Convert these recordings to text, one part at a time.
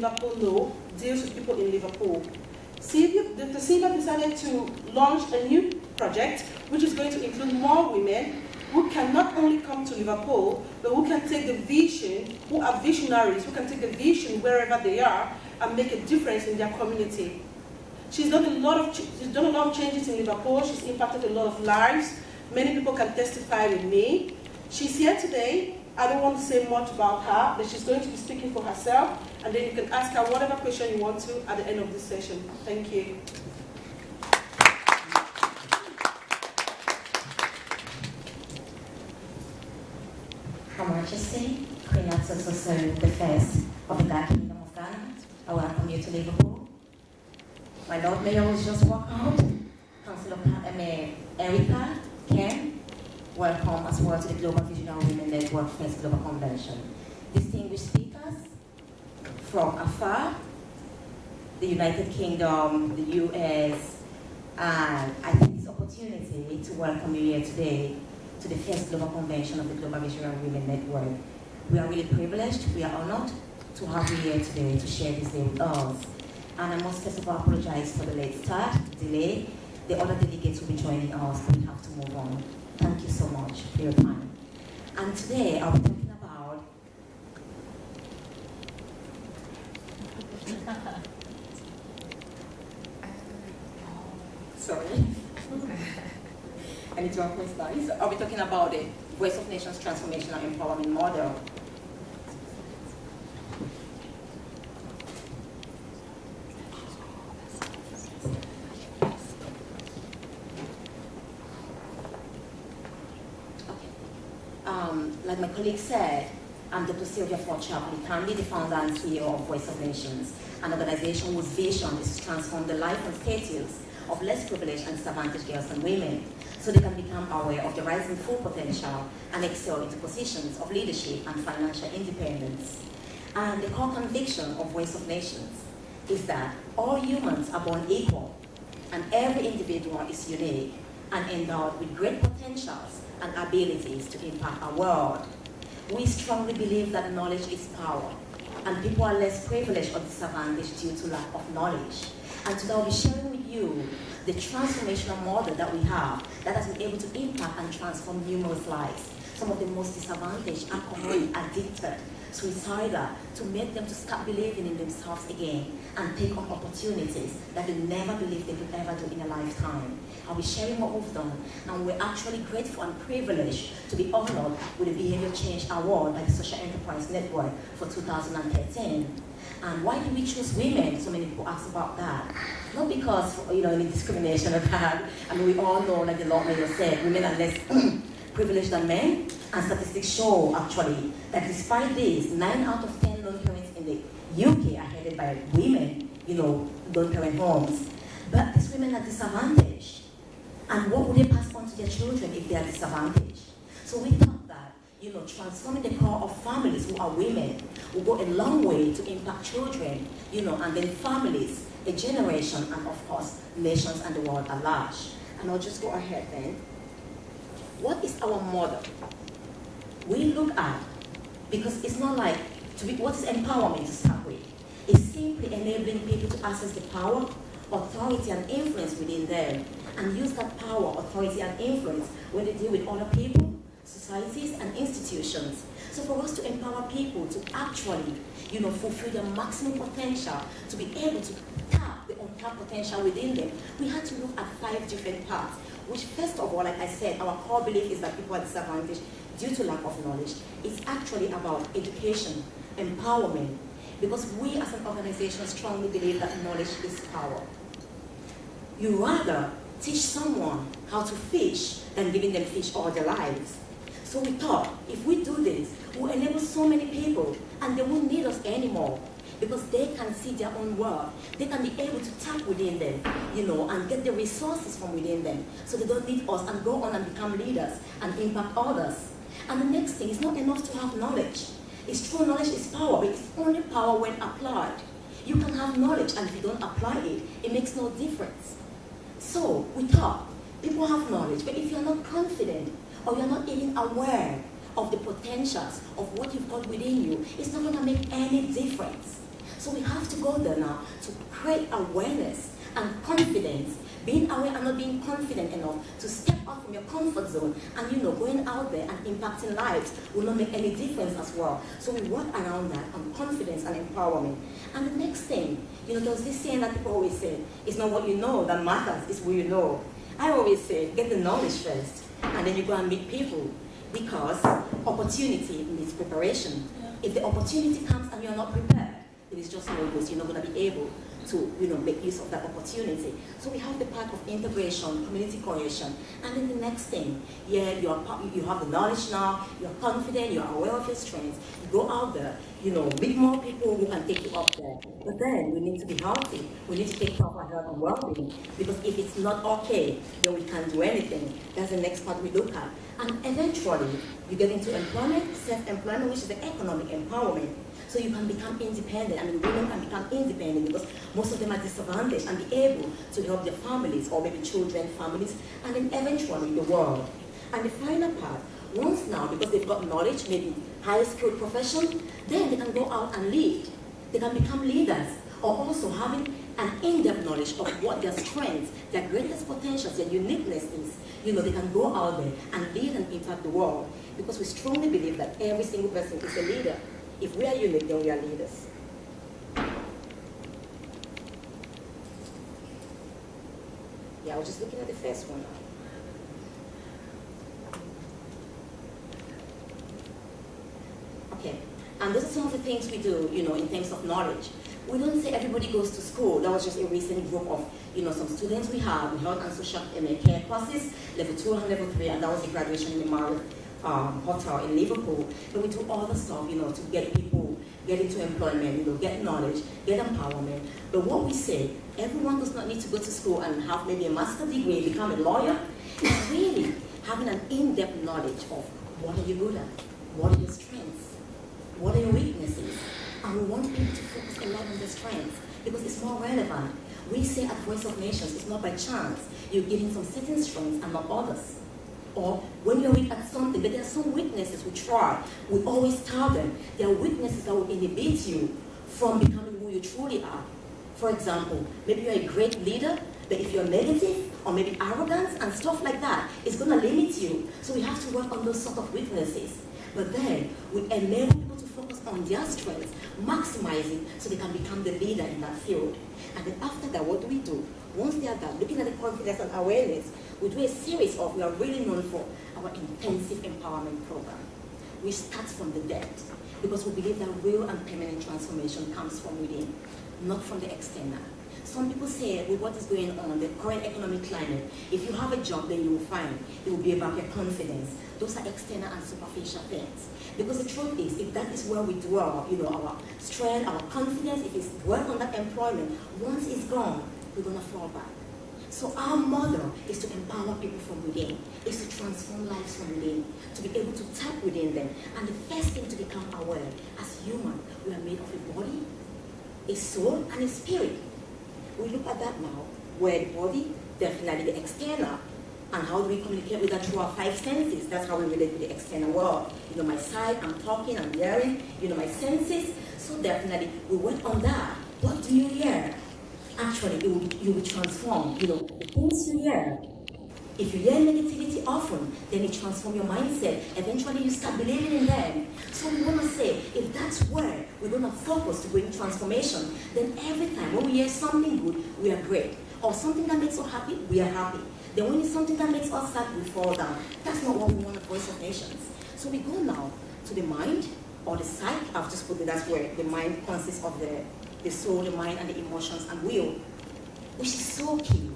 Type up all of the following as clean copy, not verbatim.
Liverpool know deals with people in Liverpool. Dr. Sylvia decided to launch a new project which is going to include more women who can not only come to Liverpool, but who can take the vision, who are visionaries, who can take the vision wherever they are and make a difference in their community. She's done a lot of changes in Liverpool. She's impacted a lot of lives. Many people can testify with me. She's here today. I don't want to say much about her, but she's going to be speaking for herself, and then you can ask her whatever question you want to at the end of this session. Thank you. Her Majesty, Queen Atsoso the First of the Black Kingdom of Ghana, I welcome you to Liverpool. My Lord Mayor was just walked out. Councillor Erica Kemp, welcome as well to the Global Visionary Women Network First Global Convention. Distinguished speakers from afar, the United Kingdom, the US, and I take this opportunity to welcome you here today to the first global convention of the Global Visionary Women Network. We are really privileged, we are honored to have you here today to share this day with us. And I must first of all apologize for the late start, delay. The other delegates will be joining us, but we have to move on. Thank you so much for your time. And today I'll be talking about sorry. I need to have my slides. I'll be talking about the Voice of Nations Transformational Empowerment Model. Like my colleague said, I'm Dr. Sylvia Forchap. I'm the founder and CEO of Voice of Nations, an organization whose vision is to transform the life and status of less privileged and disadvantaged girls and women so they can become aware of their rising full potential and excel into positions of leadership and financial independence. And the core conviction of Voice of Nations is that all humans are born equal and every individual is unique and endowed with great potentials and abilities to impact our world. We strongly believe that knowledge is power, and people are less privileged or disadvantaged due to lack of knowledge. And today I'll be sharing with you the transformational model that we have that has been able to impact and transform numerous lives. Some of the most disadvantaged, alcoholic, addicted, suicidal, to make them to start believing in themselves again and take on opportunities that they never believed they could ever do in a lifetime. I'll be sharing what we've done, and we're actually grateful and privileged to be honored with the Behavior Change Award by the Social Enterprise Network for 2013. And why did we choose women? So many people ask about that. Not because, any discrimination or that. I mean, we all know, like the Lord Mayor said, women are less privileged than men. And statistics show, actually, that despite this, 9 out of 10 lone parents in the UK are headed by women, lone parent homes. But these women are disadvantaged. And what would they pass on to their children if they are disadvantaged? So we thought that, transforming the core of families who are women will go a long way to impact children, and then families, a generation, and of course, nations and the world at large. And I'll just go ahead then. What is our model? We look at, because it's not like, what is empowerment to start with? It's simply enabling people to access the power, authority, and influence within them, and use that power, authority, and influence when they deal with other people, societies, and institutions. So for us to empower people to actually, fulfill their maximum potential, to be able to tap the untapped potential within them, we had to look at 5 different parts, which first of all, like I said, our core belief is that people are disadvantaged due to lack of knowledge. It's actually about education, empowerment, because we as an organization strongly believe that knowledge is power. You rather teach someone how to fish than giving them fish all their lives. So we thought, if we do this, we'll enable so many people, and they won't need us anymore, because they can see their own worth. They can be able to tap within them, and get the resources from within them, so they don't need us and go on and become leaders and impact others. And the next thing, it's not enough to have knowledge. It's true, knowledge is power, but it's only power when applied. You can have knowledge, and if you don't apply it, it makes no difference. So we thought, people have knowledge, but if you're not confident, or you're not even aware of the potentials of what you've got within you, it's not going to make any difference. So we have to go there now to create awareness and confidence, being aware and not being confident enough to step out from your comfort zone and going out there and impacting lives will not make any difference as well. So we work around that on confidence and empowerment. And the next thing, there's this saying that people always say, it's not what you know that matters, it's who you know. I always say, get the knowledge first, and then you go and meet people, because opportunity needs preparation. Yeah. If the opportunity comes and you're not prepared, it is just no good. You're not going to be able to make use of that opportunity. So we have the part of integration, community cohesion, and then the next thing, you have the knowledge now, you're confident, you're aware of your strengths, you go out there, meet more people who can take you up there. But then we need to be healthy, we need to take care of our health and well-being, because if it's not okay, then we can't do anything. That's the next part we look at. And eventually, you get into employment, self-employment, which is the economic empowerment. So you can become independent. I mean, women can become independent because most of them are disadvantaged and be able to help their families, or maybe children, families, and then eventually the world. And the final part, once now, because they've got knowledge, maybe high skilled profession, then they can go out and lead. They can become leaders, or also having an in-depth knowledge of what their strengths, their greatest potentials, their uniqueness is. They can go out there and lead and impact the world, because we strongly believe that every single person is a leader. If we are unique, then we are leaders. Yeah, I was just looking at the first one now. Okay, and those are some of the things we do, in terms of knowledge. We don't say everybody goes to school. That was just a recent group of, some students we had. We held on social care classes, level 2 and level 3, and that was the graduation in the Marriott Hotel in Liverpool. But we do all the stuff, to get people, get into employment, get knowledge, get empowerment. But what we say, everyone does not need to go to school and have maybe a master's degree, become a lawyer. It's really having an in-depth knowledge of what are you good at, what are your strengths, what are your weaknesses. And we want people to focus a lot on their strengths because it's more relevant. We say at Voice of Nations, it's not by chance. You're giving some certain strengths and not others. Or when you're weak at something, but there are some weaknesses we try. We always tell them there are weaknesses that will inhibit you from becoming who you truly are. For example, maybe you're a great leader, but if you're negative or maybe arrogance and stuff like that, it's going to limit you. So we have to work on those sort of weaknesses. But then we enable people to focus on their strengths, maximizing so they can become the leader in that field. And then after that, what do? Once they are done, looking at the confidence and awareness, we do a series of, we are really known for our intensive empowerment program. We start from the depth because we believe that real and permanent transformation comes from within, not from the external. Some people say, with what is going on, the current economic climate, if you have a job, then you will find it will be about your confidence. Those are external and superficial things. Because the truth is, if that is where we dwell, our strength, our confidence, if it's work on that employment, once it's gone, we're going to fall back. So our model is to empower people from within, is to transform lives from within, to be able to tap within them. And the first thing to become aware, as human, we are made of a body, a soul, and a spirit. We look at that now, where the body, definitely the external, and how do we communicate with that through our 5 senses? That's how we relate with the external world. My sight, I'm talking, I'm hearing, my senses. So definitely, we work on that. What do you hear? Actually, you will transform, the things you hear. If you hear negativity often, then it transforms your mindset. Eventually, you start believing in them. So we want to say, if that's where we're going to focus to bring transformation, then every time when we hear something good, we are great. Or something that makes us happy, we are happy. Then when it's something that makes us sad, we fall down. That's not what we want at Voice of Nations. So we go now to the mind or the psyche. I've just put it, that's where the mind consists of the soul, the mind, and the emotions and will, which is so key.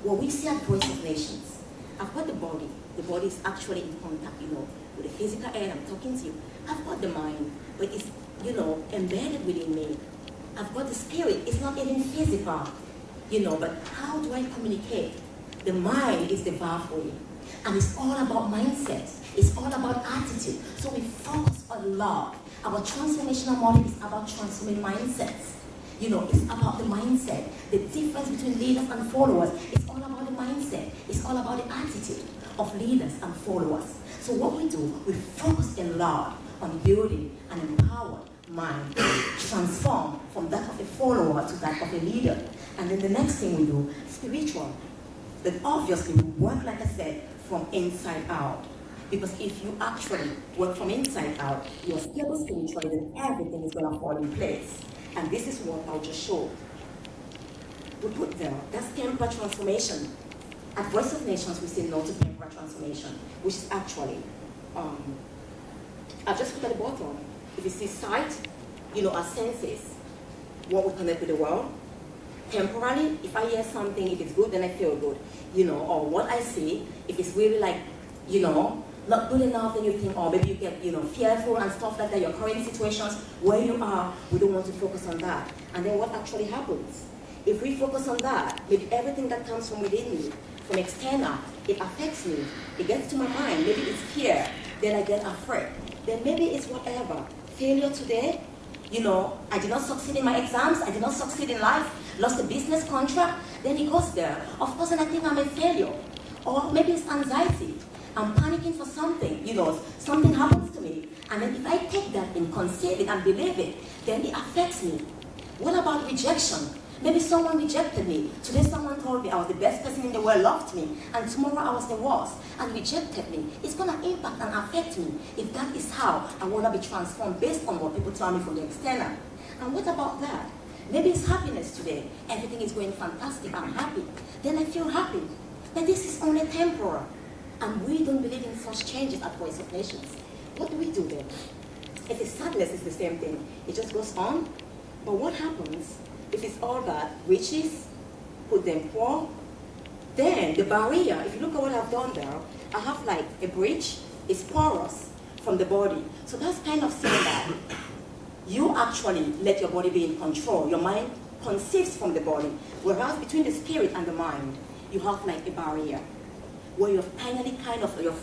What we see at Voice of Nations, I've got the body. The body is actually in contact, with the physical air. I'm talking to you. I've got the mind, but it's, embedded within me. I've got the spirit. It's not even physical, but how do I communicate? The mind is the pathway, and it's all about mindset. It's all about attitude. So we focus a lot. Our transformational model is about transforming mindsets. It's about the mindset. The difference between leaders and followers, it's all about the mindset. It's all about the attitude of leaders and followers. So what we do, we focus a lot on building an empowered, mind, transform from that of a follower to that of a leader. And then the next thing we do, spiritual. Then obviously we work, like I said, from inside out. Because if you actually work from inside out, you're stable spiritually, then everything is going to fall in place. And this is what I'll just show. We put there, that's temporal transformation. At Voice of Nations, we say no to temporal transformation, which is actually, I'll just put at the bottom. If you see sight, our senses, what we connect with the world. Temporally, if I hear something, if it's good, then I feel good, or what I see, if it's really like, not good enough, then you think, oh, maybe you get, fearful and stuff like that, your current situations, where you are, we don't want to focus on that. And then what actually happens? If we focus on that, maybe everything that comes from within me, from external, it affects me, it gets to my mind, maybe it's fear, then I get afraid. Then maybe it's whatever, failure today, I did not succeed in my exams, I did not succeed in life, lost a business contract, then it goes there. Of course, and I think I'm a failure. Or maybe it's anxiety. I'm panicking for something, something happens to me. And then if I take that and conceive it and believe it, then it affects me. What about rejection? Maybe someone rejected me. Today someone told me I was the best person in the world, loved me, and tomorrow I was the worst and rejected me. It's going to impact and affect me if that is how I want to be transformed based on what people tell me from the external. And what about that? Maybe it's happiness today. Everything is going fantastic, I'm happy. Then I feel happy. But this is only temporal. And we don't believe in such changes at Voice of Nations. What do we do then? If it's sadness, it's the same thing. It just goes on. But what happens if it's all that riches, put them poor? Then the barrier, if you look at what I've done there, I have like a bridge, it's porous from the body. So that's kind of similar. You actually let your body be in control. Your mind conceives from the body. Whereas between the spirit and the mind, you have like a barrier where you're finally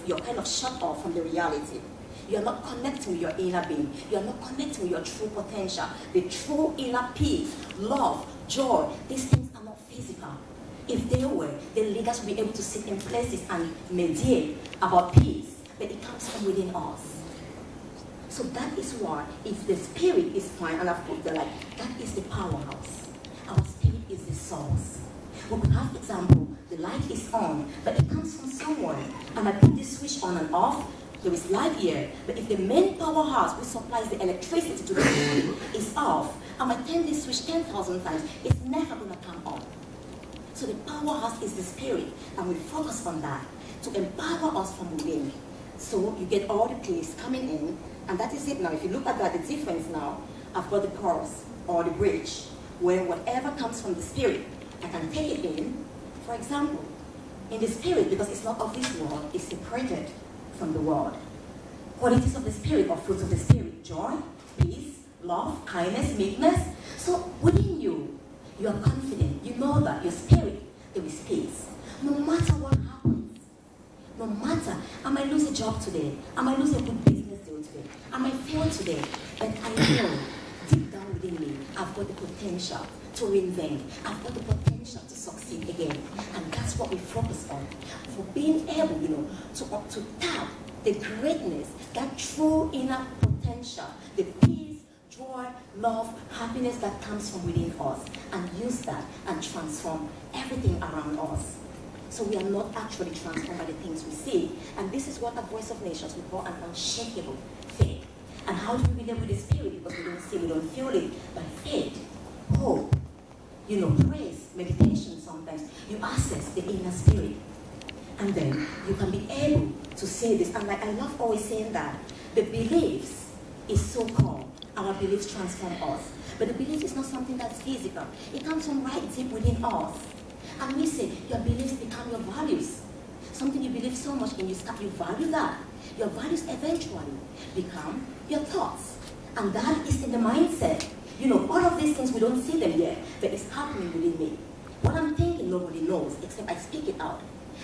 you're kind of shut off from the reality. You're not connecting with your inner being. You're not connecting with your true potential. The true inner peace, love, joy. These things are not physical. If they were, then leaders will be able to sit in places and mediate about peace. But it comes from within us. So that is why, if the spirit is fine, and I've put the that is the powerhouse. Our spirit is the source. We could have example, the light is on, but it comes from somewhere. And I put this switch on and off, there is light here. But if the main powerhouse which supplies the electricity to the building is off, I might turn this switch 10,000 times, it's never going to come on. So the powerhouse is the spirit, and we focus on that to empower us from within. So you get all the peace coming in, and that is it now. If you look at that, the difference now, I've got the chorus or the bridge, where whatever comes from the spirit, I can take it in. For example, in the spirit, because it's not of this world, it's separated from the world. Qualities of the spirit or fruits of the spirit: joy, peace, love, kindness, meekness. So within you, you are confident. You know that your spirit, there is peace. No matter what happens, no matter, I might lose a job today, I might lose a good business deal today, I might fail today, but I know deep down within me, I've got the potential to reinvent. I've got the potential to succeed again. And that's what we focus on. For being able, to tap the greatness, that true inner potential, the peace, joy, love, happiness that comes from within us, and use that and transform everything around us. So we are not actually transformed by the things we see. And this is what at Voice of Nations we call an unshakable faith. And how do we live with the spirit? Because we don't see, we don't feel it. But faith, hope, praise, meditation sometimes, you access the inner spirit. And then you can be able to say this. And I love always saying that the beliefs is so called. Our beliefs transform us. But the belief is not something that's physical. It comes from right deep within us. And we say your beliefs become your values. Something you believe so much in, you value that. Your values eventually become your thoughts. And that is in the mindset. All of these things, we don't see them yet, but it's happening within me. What I'm thinking, nobody knows, except I speak it out.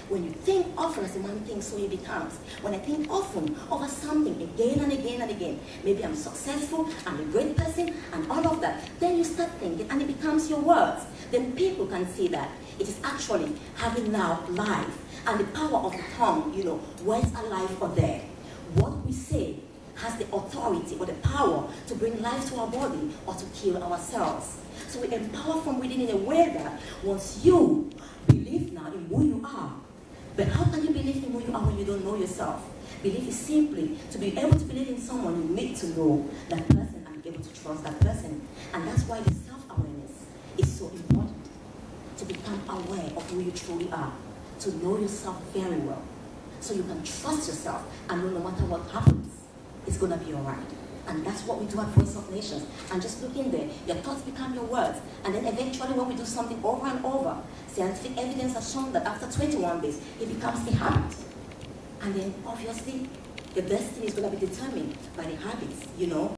When you think often as a man thinks, so he becomes. When I think often over something again and again and again, maybe I'm successful, I'm a great person, and all of that, then you start thinking, and it becomes your words. Then people can see that it is actually having now life, and the power of the tongue, words are life or death. What we say has the authority or the power to bring life to our body or to kill ourselves. So we empower from within in a way that once you believe now in who you are, but how can you believe in who you are when you don't know yourself? Belief is simply to be able to believe in someone, you need to know that person and be able to trust that person. And that's why the self-awareness is so important. To become aware of who you truly are, to know yourself very well, so you can trust yourself and know no matter what happens, it's going to be all right. And that's what we do at Voice of Nations. And just look in there, your thoughts become your words. And then eventually when we do something over and over, scientific evidence has shown that after 21 days, it becomes a habit. And then obviously, the destiny is going to be determined by the habits, you know.